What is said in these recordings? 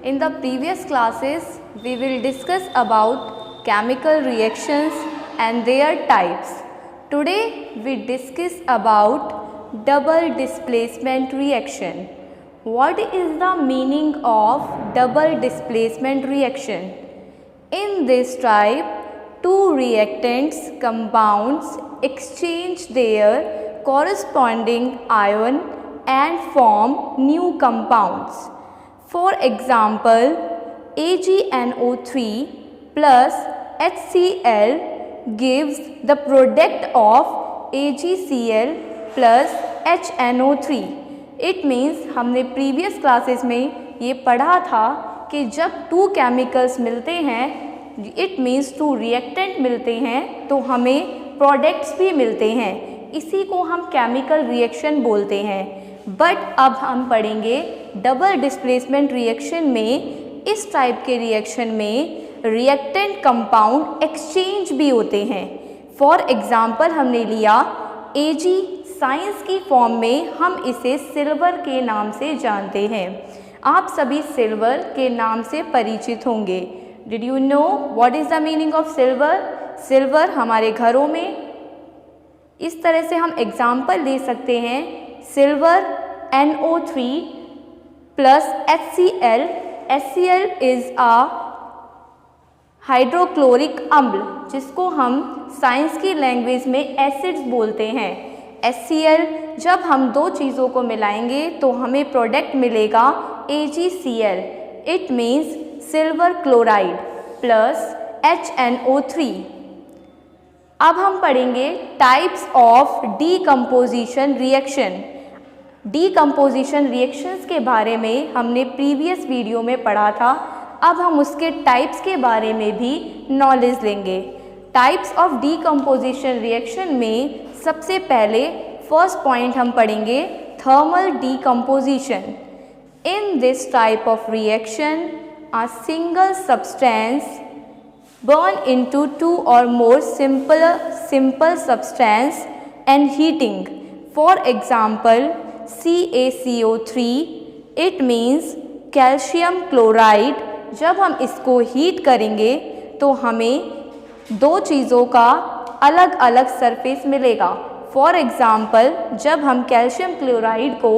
In the previous classes, we will discuss about chemical reactions and their types. Today, we discuss about double displacement reaction. What is the meaning of double displacement reaction? In this type, two reactants compounds exchange their corresponding ion and form new compounds. For example, AgNO3 plus HCl gives the product of AgCl plus HNO3. It means हमने previous classes में ये पढ़ा था कि जब two chemicals मिलते हैं, it means two reactant मिलते हैं तो हमें products भी मिलते हैं, इसी को हम chemical reaction बोलते हैं. बट अब हम पढ़ेंगे डबल डिस्प्लेसमेंट रिएक्शन में. इस टाइप के रिएक्शन में रिएक्टेंट कंपाउंड एक्सचेंज भी होते हैं. फॉर एग्जांपल हमने लिया Ag, साइंस की फॉर्म में हम इसे सिल्वर के नाम से जानते हैं. आप सभी सिल्वर के नाम से परिचित होंगे. Did you know what is the meaning of silver? Silver हमारे घरों में इस तरह से हम एग्जाम्पल दे सकते हैं. Silver NO3 plus HCl. HCl is a hydrochloric अम्ल जिसको हम साइंस की लैंग्वेज में एसिड्स बोलते हैं. HCl जब हम दो चीज़ों को मिलाएंगे तो हमें प्रोडक्ट मिलेगा AgCl. It means silver chloride plus HNO3. अब हम पढ़ेंगे types of decomposition reaction. Decomposition reactions के बारे में हमने प्रीवियस वीडियो में पढ़ा था. अब हम उसके टाइप्स के बारे में भी नॉलेज लेंगे. टाइप्स ऑफ डीकम्पोजिशन रिएक्शन में सबसे पहले फर्स्ट पॉइंट हम पढ़ेंगे thermal decomposition. In this type of reaction a single substance burn into two or more simple substance and heating. For example, CaCO3, it means calcium chloride. जब हम इसको heat करेंगे तो हमें दो चीज़ों का अलग अलग सरफेस मिलेगा. फॉर एग्ज़ाम्पल, जब हम कैल्शियम क्लोराइड को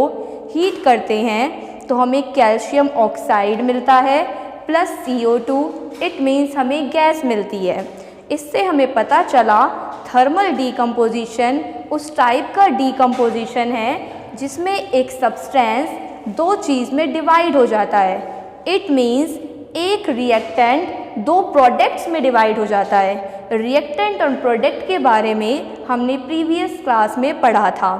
हीट करते हैं तो हमें कैल्शियम ऑक्साइड मिलता है प्लस CO2. इट मीन्स हमें गैस मिलती है. इससे हमें पता चला थर्मल डीकम्पोजिशन उस टाइप का डीकम्पोजिशन है जिसमें एक सब्सटेंस दो चीज़ में डिवाइड हो जाता है. इट मीन्स एक रिएक्टेंट दो प्रोडक्ट्स में डिवाइड हो जाता है. रिएक्टेंट और प्रोडक्ट के बारे में हमने प्रीवियस क्लास में पढ़ा था.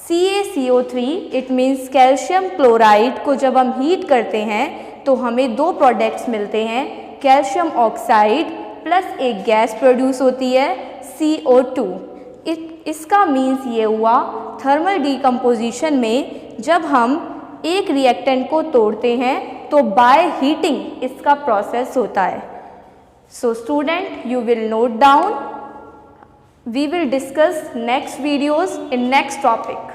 CaCO3 it means calcium chloride को जब हम हीट करते हैं तो हमें दो प्रोडक्ट्स मिलते हैं, कैल्शियम ऑक्साइड प्लस एक गैस प्रोड्यूस होती है CO2. इसका मीन्स ये हुआ थर्मल डीकम्पोजिशन में जब हम एक रिएक्टेंट को तोड़ते हैं तो बाय हीटिंग इसका प्रोसेस होता है. So student, you will note down. We will discuss next videos in next topic.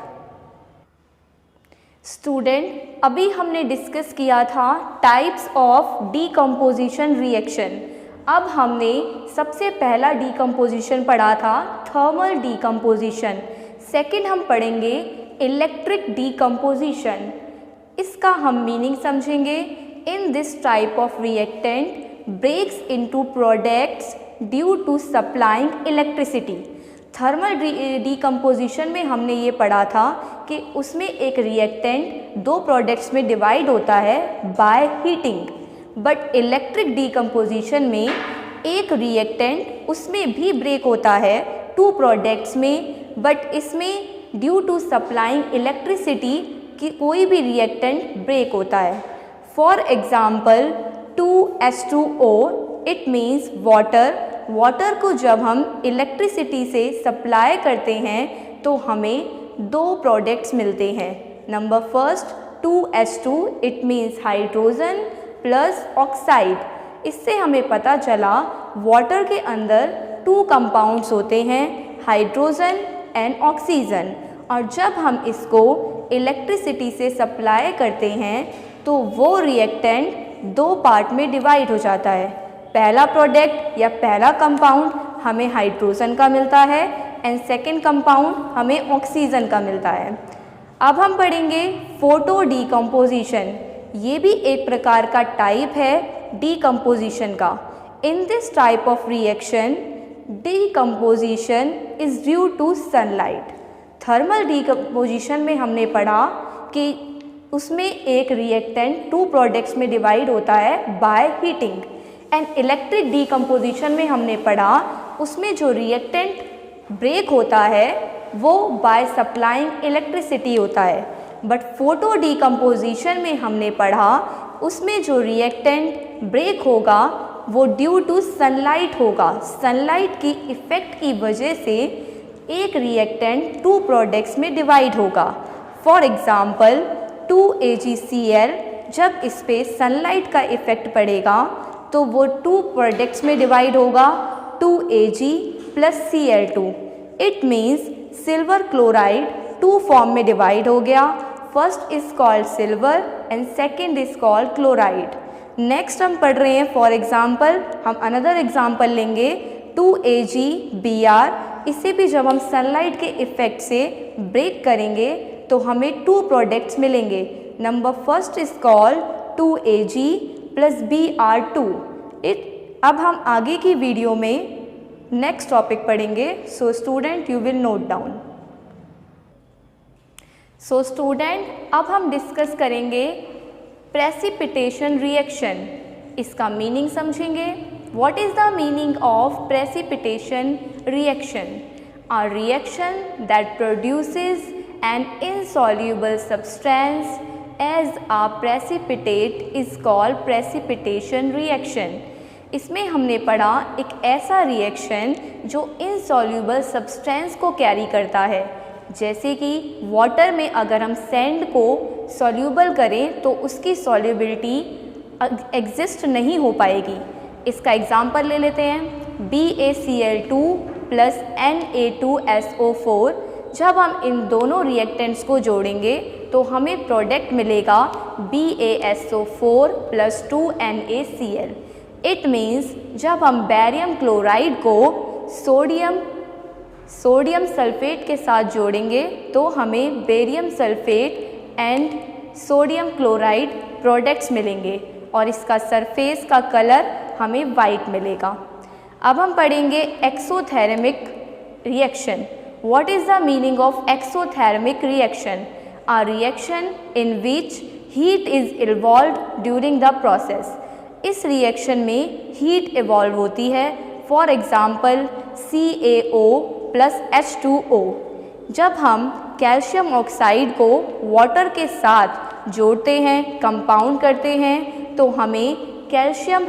Student, अभी हमने डिस्कस किया था टाइप्स ऑफ डीकम्पोजिशन रिएक्शन. अब हमने सबसे पहला डीकम्पोजिशन पढ़ा था थर्मल डीकम्पोजिशन. सेकंड हम पढ़ेंगे इलेक्ट्रिक डीकम्पोजिशन. इसका हम मीनिंग समझेंगे. In this type of reactant breaks into products due to supplying electricity. Thermal decomposition में हमने ये पढ़ा था कि उसमें एक रिएक्टेंट दो प्रोडक्ट्स में डिवाइड होता है by heating. But electric decomposition में एक रिएक्टेंट उसमें भी ब्रेक होता है टू प्रोडक्ट्स में, बट इसमें ड्यू टू सप्लाइंग इलेक्ट्रिसिटी कि कोई भी रिएक्टेंट ब्रेक होता है. For example 2H2O, it means water. Water को जब हम इलेक्ट्रिसिटी से सप्लाई करते हैं तो हमें दो प्रोडक्ट्स मिलते हैं. Number first 2H2, it means hydrogen plus oxide. इससे हमें पता चला वाटर के अंदर टू कंपाउंड्स होते हैं, हाइड्रोजन एंड ऑक्सीजन. और जब हम इसको इलेक्ट्रिसिटी से सप्लाई करते हैं तो वो रिएक्टेंट दो पार्ट में डिवाइड हो जाता है। पहला प्रोडक्ट या पहला कंपाउंड हमें हाइड्रोजन का मिलता है एंड सेकेंड कंपाउंड हमें ऑक्सीजन का मिलता है। अब हम पढ़ेंगे फोटो डीकम्पोजिशन। ये भी एक प्रकार का टाइप है डीकम्पोजिशन का। In this type of reaction decomposition is due to sunlight. Thermal decomposition में हमने पढ़ा कि उसमें एक रिएक्टेंट टू प्रोडक्ट्स में डिवाइड होता है by heating. And electric decomposition में हमने पढ़ा उसमें जो रिएक्टेंट ब्रेक होता है वो बाय सप्लाइंग इलेक्ट्रिसिटी होता है। बट फोटो डीकम्पोजिशन में हमने पढ़ा उसमें जो रिएक्टेंट ब्रेक होगा वो ड्यू टू सनलाइट होगा। सनलाइट की इफ़ेक्ट की वजह से एक रिएक्टेंट टू प्रोडक्ट्स में डिवाइड होगा। फॉर एग्ज़ाम्पल 2AgCl जब इस पर सनलाइट का इफ़ेक्ट पड़ेगा तो वो टू प्रोडक्ट्स में डिवाइड होगा 2Ag + Cl2। It means silver chloride two form में डिवाइड हो गया। First is called silver and second is called chloride. Next हम पढ़ रहे हैं फॉर एग्जाम्पल, हम अनदर एग्जाम्पल लेंगे 2AgBr। इसे भी जब हम सनलाइट के इफ़ेक्ट से ब्रेक करेंगे तो हमें टू प्रोडक्ट्स मिलेंगे। Number first is called 2Ag + Br2। अब हम आगे की वीडियो में नेक्स्ट टॉपिक पढ़ेंगे। So student you will note down. So student अब हम डिस्कस करेंगे प्रेसिपिटेशन रिएक्शन। इसका मीनिंग समझेंगे। What is the meaning of precipitation reaction? A reaction that produces an insoluble substance as a precipitate is called precipitation reaction. इसमें हमने पढ़ा एक ऐसा रिएक्शन जो इनसॉल्युबल सब्सटेंस को कैरी करता है। जैसे कि वाटर में अगर हम सैंड को सॉल्यूबल करें तो उसकी सॉल्युबिलिटी एग्जिस्ट नहीं हो पाएगी। इसका एग्जांपल ले लेते हैं BaCl2 + Na2SO4। जब हम इन दोनों रिएक्टेंट्स को जोड़ेंगे तो हमें प्रोडक्ट मिलेगा BaSO4 + 2NaCl। इट मीन्स जब हम बैरियम क्लोराइड को सोडियम सल्फेट के साथ जोड़ेंगे तो हमें barium sulphate and sodium chloride products मिलेंगे और इसका सरफेस का कलर हमें वाइट मिलेगा। अब हम पढ़ेंगे exothermic reaction. What is the meaning of exothermic reaction? A reaction in which heat is involved during the process. इस रिएक्शन में हीट इवॉल्व होती है। For example CaO + H2O। जब हम कैल्शियम ऑक्साइड को वाटर के साथ जोड़ते हैं, कंपाउंड करते हैं, तो हमें कैल्शियम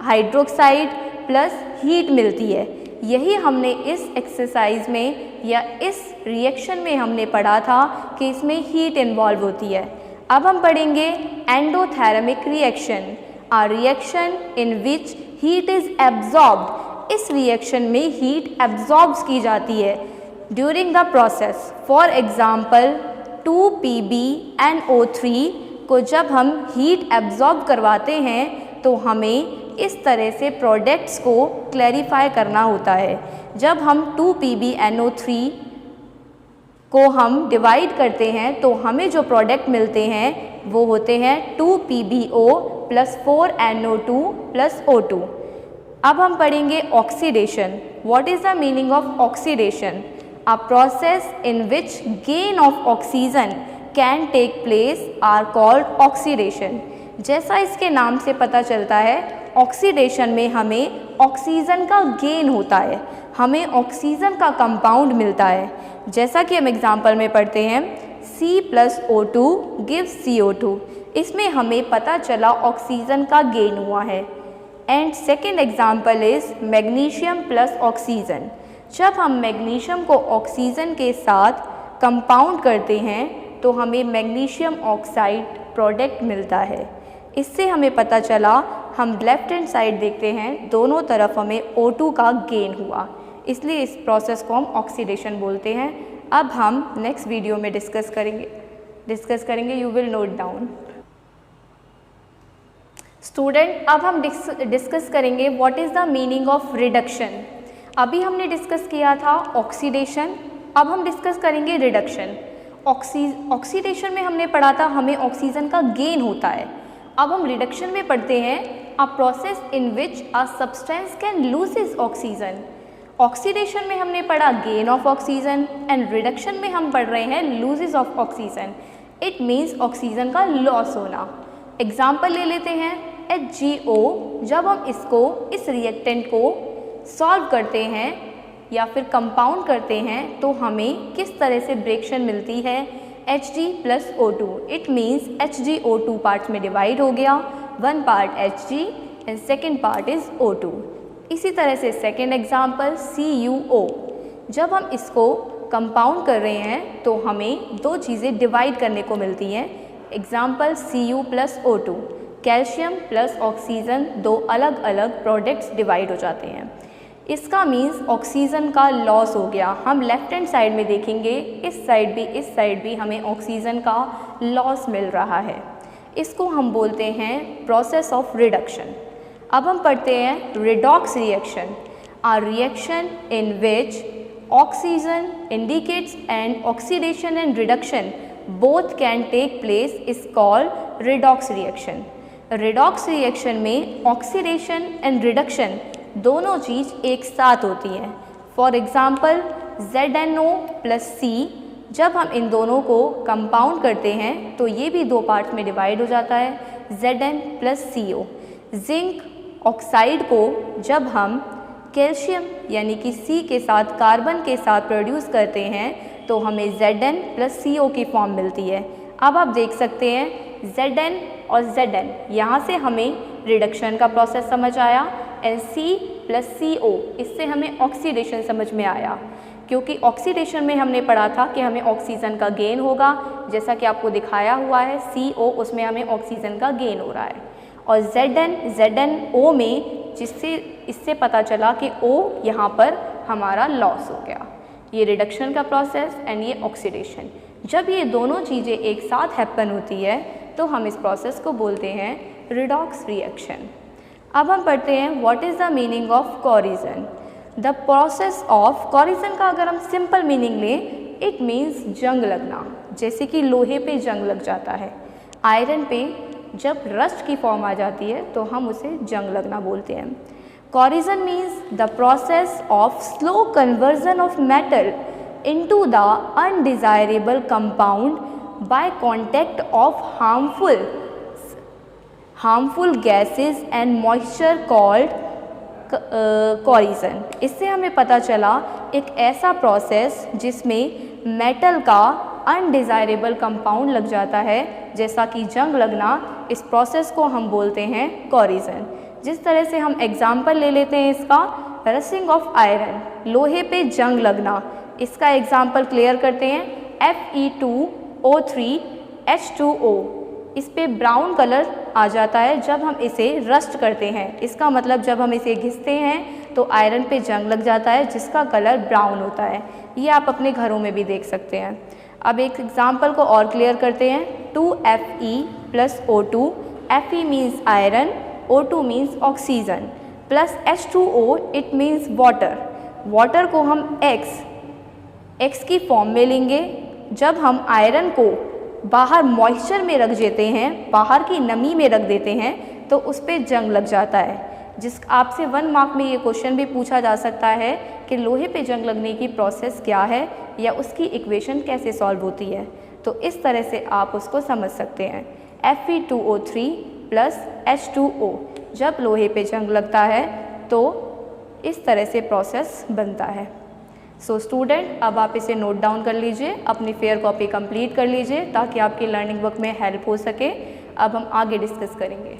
हाइड्रोक्साइड प्लस हीट मिलती है। यही हमने इस एक्सरसाइज में या इस रिएक्शन में हमने पढ़ा था कि इसमें हीट इन्वॉल्व होती है। अब हम पढ़ेंगे endothermic reaction. A reaction in which heat is absorbed। इस रिएक्शन में हीट एब्जॉर्ब की जाती है during the process. For example 2PbNO3 को जब हम हीट एब्जॉर्ब करवाते हैं तो हमें इस तरह से प्रोडक्ट्स को क्लैरिफाई करना होता है। जब हम 2PbNO3 को हम डिवाइड करते हैं तो हमें जो प्रोडक्ट मिलते हैं वो होते हैं 2PbO + 4NO2 + O2। अब हम पढ़ेंगे oxidation. What is the meaning of oxidation? A process in which gain of oxygen can take place are called oxidation. जैसा इसके नाम से पता चलता है ऑक्सीडेशन में हमें ऑक्सीजन का गेन होता है, हमें ऑक्सीजन का कंपाउंड मिलता है। जैसा कि हम एग्जाम्पल में पढ़ते हैं C + O2 गिव्स CO2। इसमें हमें पता चला ऑक्सीजन का गेन हुआ है। And second example is magnesium + oxygen. जब हम मैग्नीशियम को ऑक्सीजन के साथ कंपाउंड करते हैं तो हमें मैग्नीशियम ऑक्साइड प्रोडक्ट मिलता है। इससे हमें पता चला, हम लेफ्ट हैंड साइड देखते हैं दोनों तरफ हमें O2 का गेन हुआ, इसलिए इस प्रोसेस को हम ऑक्सीडेशन बोलते हैं। अब हम नेक्स्ट वीडियो में डिस्कस करेंगे। You will note down. Student, अब हम डिस्कस करेंगे what is the meaning of reduction. अभी हमने डिस्कस किया था ऑक्सीडेशन, अब हम डिस्कस करेंगे रिडक्शन। ऑक्सीडेशन में हमने पढ़ा था हमें ऑक्सीजन का गेन होता है। अब हम रिडक्शन में पढ़ते हैं अ process in which a substance can lose is oxygen. Oxidation में हमने पढ़ा gain of oxygen and reduction में हम पढ़ रहे हैं loses of oxygen. It means oxygen का लॉस होना। एग्जाम्पल ले लेते हैं HgO। जब हम इस रिएक्टेंट को सॉल्व करते हैं या फिर कंपाउंड करते हैं तो हमें किस तरह से ब्रेक्शन मिलती है, Hg plus O2। It means HgO 2 parts में डिवाइड हो गया, 1 part Hg and second part is O2। इसी तरह से सेकेंड एग्जाम्पल CuO। जब हम इसको कंपाउंड कर रहे हैं तो हमें दो चीज़ें डिवाइड करने को मिलती हैं। Example Cu plus O2, calcium plus oxygen, दो अलग अलग प्रोडक्ट्स डिवाइड हो जाते हैं। इसका मीन्स ऑक्सीजन का लॉस हो गया। हम लेफ्ट हैंड साइड में देखेंगे, इस साइड भी हमें ऑक्सीजन का लॉस मिल रहा है। इसको हम बोलते हैं प्रोसेस ऑफ रिडक्शन। अब हम पढ़ते हैं redox reaction. A reaction in which oxygen indicates and oxidation and reduction both can take place is called redox reaction. Redox reaction में ऑक्सीडेशन एंड रिडक्शन दोनों चीज़ एक साथ होती हैं। For example ZnO plus C, जब हम इन दोनों को कंपाउंड करते हैं तो ये भी दो पार्ट्स में डिवाइड हो जाता है, Zn plus CO। Zinc oxide को जब हम कैल्शियम यानी कि C के साथ कार्बन के साथ प्रोड्यूस करते हैं तो हमें Zn प्लस CO की फॉर्म मिलती है। अब आप देख सकते हैं Zn और Zn, यहाँ से हमें रिडक्शन का प्रोसेस समझ आया एंड C प्लस CO, इससे हमें ऑक्सीडेशन समझ में आया। क्योंकि ऑक्सीडेशन में हमने पढ़ा था कि हमें ऑक्सीजन का गेन होगा, जैसा कि आपको दिखाया हुआ है CO, उसमें हमें ऑक्सीजन का गेन हो रहा है। और ZnO में जिससे इससे पता चला कि O यहाँ पर हमारा लॉस हो गया। ये रिडक्शन का प्रोसेस एंड ये ऑक्सीडेशन। जब ये दोनों चीज़ें एक साथ हैपन होती है तो हम इस प्रोसेस को बोलते हैं रिडॉक्स रिएक्शन। अब हम पढ़ते हैं what is the meaning of corrosion. The process of corrosion का अगर हम सिंपल मीनिंग लें, इट मीन्स जंग लगना। जैसे कि लोहे पे जंग लग जाता है, आयरन पे जब रस्ट की फॉर्म आ जाती है तो हम उसे जंग लगना बोलते हैं। Corrosion means the process of slow conversion of metal into the undesirable compound bye contact of harmful gases and moisture called corrosion. इससे हमें पता चला एक ऐसा प्रोसेस जिसमें मेटल का अनडिजायरेबल कंपाउंड लग जाता है, जैसा कि जंग लगना। इस प्रोसेस को हम बोलते हैं कोरिजन। जिस तरह से हम एग्जाम्पल ले लेते हैं इसका, रस्टिंग ऑफ आयरन, लोहे पे जंग लगना। इसका एग्जाम्पल क्लियर करते हैं Fe2O3 H2O। इस पे ब्राउन कलर आ जाता है जब हम इसे रस्ट करते हैं। इसका मतलब जब हम इसे घिसते हैं तो आयरन पे जंग लग जाता है जिसका कलर ब्राउन होता है। ये आप अपने घरों में भी देख सकते हैं। अब एक एग्जाम्पल को और क्लियर करते हैं, 2Fe plus O2। Fe means iron, O2 means oxygen, plus H2O it means water. Water को हम X की फॉर्म में लेंगे। जब हम आयरन को बाहर मॉइस्चर में रख देते हैं, बाहर की नमी में रख देते हैं तो उस पर जंग लग जाता है। जिस आपसे 1 मार्क में ये क्वेश्चन भी पूछा जा सकता है कि लोहे पे जंग लगने की प्रोसेस क्या है या उसकी इक्वेशन कैसे सॉल्व होती है। तो इस तरह से आप उसको समझ सकते हैं। Fe2O3 प्लस H2O, जब लोहे पे जंग लगता है तो इस तरह से प्रोसेस बनता है। सो स्टूडेंट, अब आप इसे नोट डाउन कर लीजिए, अपनी फेयर कॉपी कंप्लीट कर लीजिए ताकि आपकी लर्निंग बुक में हेल्प हो सके। अब हम आगे डिस्कस करेंगे।